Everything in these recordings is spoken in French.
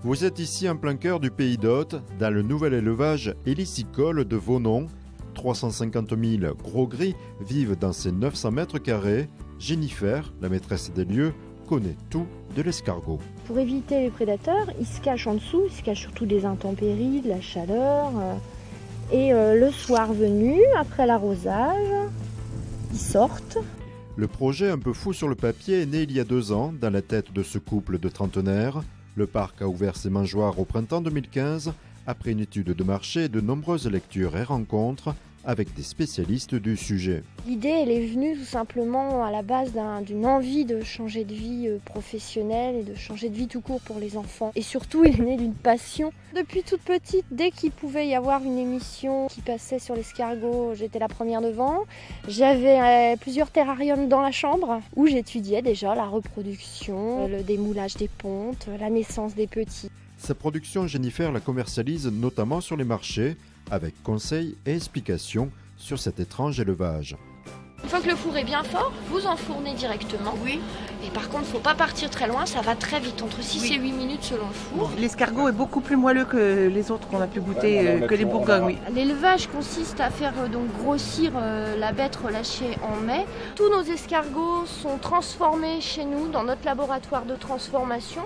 Vous êtes ici en plein cœur du pays d'Hôte, dans le nouvel élevage hélicicole de Vaunon. 350 000 gros gris vivent dans ces 900 mètres carrés. Jennifer, la maîtresse des lieux, connaît tout de l'escargot. Pour éviter les prédateurs, ils se cachent en dessous, ils se cachent surtout des intempéries, de la chaleur. Et le soir venu, après l'arrosage, ils sortent. Le projet un peu fou sur le papier est né il y a 2 ans dans la tête de ce couple de trentenaires. Le parc a ouvert ses mangeoires au printemps 2015 après une étude de marché et de nombreuses lectures et rencontres avec des spécialistes du sujet. L'idée, elle est venue tout simplement à la base d'une envie de changer de vie professionnelle et de changer de vie tout court pour les enfants. Et surtout, il est né d'une passion. Depuis toute petite, dès qu'il pouvait y avoir une émission qui passait sur l'escargot, j'étais la première devant. J'avais plusieurs terrariums dans la chambre où j'étudiais déjà la reproduction, le démoulage des pontes, la naissance des petits. Sa production, Jennifer la commercialise notamment sur les marchés, avec conseils et explications sur cet étrange élevage. Une fois que le four est bien fort, vous enfournez directement. Oui. Et par contre, il ne faut pas partir très loin, ça va très vite, entre 6 et 8 minutes selon le four. L'escargot est beaucoup plus moelleux que les autres qu'on a pu goûter, que les bourgognes. Oui. L'élevage consiste à faire donc grossir la bête relâchée en mai. Tous nos escargots sont transformés chez nous dans notre laboratoire de transformation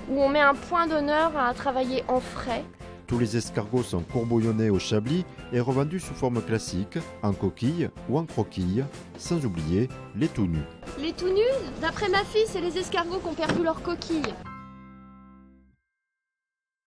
où on met un point d'honneur à travailler en frais. Tous les escargots sont courbouillonnés au chablis et revendus sous forme classique, en coquille ou en croquille, sans oublier les tout nus. Les tout nus, d'après ma fille, c'est les escargots qui ont perdu leur coquille.